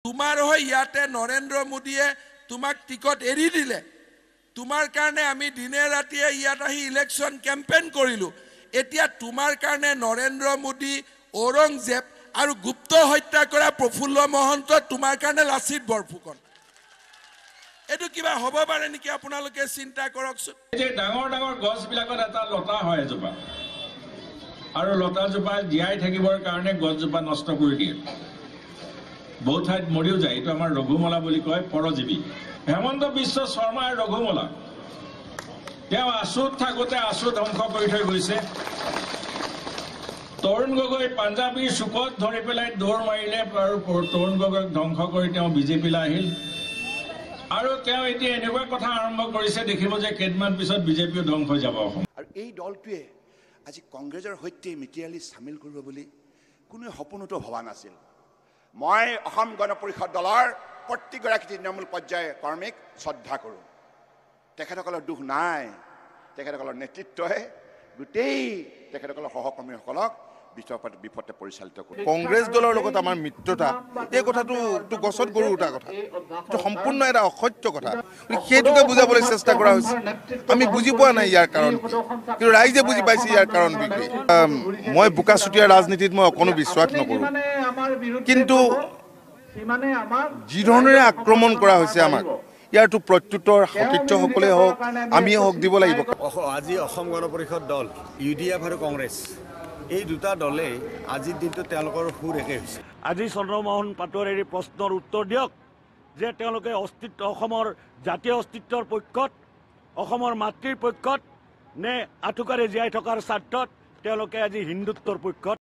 তোমাৰ হৈ ইয়াতে নৰেন্দ্ৰ মোদীয়ে তোমাক টিকট এৰি দিলে তোমাৰ কাৰণে আমি দিনে ৰাতিয়ে ইয়াত আহি ইলেকশন কেম্পেইন কৰিলো এতিয়া তোমাৰ কাৰণে নৰেন্দ্ৰ মোদী ঔৰংজেব আৰু গুপ্ত হত্যা কৰা প্ৰফুল্ল মহন্ত তোমাৰ কাৰণে লাচিত বৰফুকন এটো কিবা হ'ব পাৰে নেকি আপোনালোকে চিন্তা কৰকচোন যে ডাঙৰ ডাঙৰ গছ বিলাকত এটা লতা হয় জোপা আৰু লতা জোপা জীয়াই থাকিবৰ কাৰণে গছ জোপা নষ্ট কৰি দিয়ে বহুত ঠাইত মৰিও যায় এটো আমাৰ ৰঘুমলা বুলি কয় পৰজীৱী হেমন্ত বিশ্ব শৰ্মা আৰু ৰঘুমলা তেওঁ আসুত থাকোতে আসুত ধ্বংস কৰি থৈ গৈছে তৰুণ গগৈ পাঞ্জাবী সুকত ধৰি পেলাই দৌৰ মাৰিলে আৰু তৰুণ গগৈক ধ্বংস কৰি তেওঁ বিজেপিলৈ আহিল আৰু তেওঁ এতিয়া এনেকুৱা কথা আৰম্ভ কৰিছে দেখিব যে কেইদিনমান পিছত বিজেপিও ধ্বংস হৈ যাব আৰু এই দলটোৱে আজি কংগ্ৰেছৰ সৈতে মিটিৰালি সামিল কৰিব বুলি কোনো সপোনতো ভবা নাছিল মই অসম গণ পৰিষদ দলৰ প্ৰতিগৰাকী তৃণমূল পৰ্যায়ৰ কৰ্মীক শ্ৰদ্ধা কৰোঁ তেখেতসকলৰ দুখ নাই তেখেতসকলৰ নেতৃত্বই গোটেই তেখেতসকলৰ সহকৰ্মীসকলক বিপথে পৰিচালিত কৰে কংগ্ৰেছ দলৰ লগত আমাৰ মিত্ৰতা এই কথাটো গছত গৰু উঠা কথা এইটো সম্পূৰ্ণ এটা অসত্য কথা সেইটোকে বুজাবলৈ চেষ্টা কৰা হৈছে আমি বুজি পোৱা নাই ইয়াৰ কাৰণ কিন্তু ৰাইজে বুজি পাইছে ইয়াৰ কাৰণ বিশেষ মই বোকাচুতীয়া ৰাজনীতিত মই অকণো বিশ্বাস নকৰোঁ কিন্তু যি ধৰণেৰে আক্ৰমণ কৰা হৈছে আমাক ইয়াৰটো প্ৰত্যুত্তৰ সতীৰ্থসকলে হওক আমিয়ে হওক দিব লাগিব আজি অসম গণ পৰিষদ দল ইউডিএফ আৰু কংগ্ৰেছ এই দুটা দলে আজিৰ দিনটো তেওঁলোকৰ সুৰ একে হৈছে আজি চন্দ্ৰমোহন পাটোৱাৰীৰ প্ৰশ্নৰ উত্তৰ দিয়ক যে তেওঁলোকে অস্তিত্ব অসমৰ জাতীয় অস্তিত্বৰ পক্ষত অসমৰ মাতৃৰ পক্ষত নে আঠুকাৰে জীয়াই থকাৰ স্বাৰ্থত তেওঁলোকে আজি হিন্দুত্বৰ পক্ষত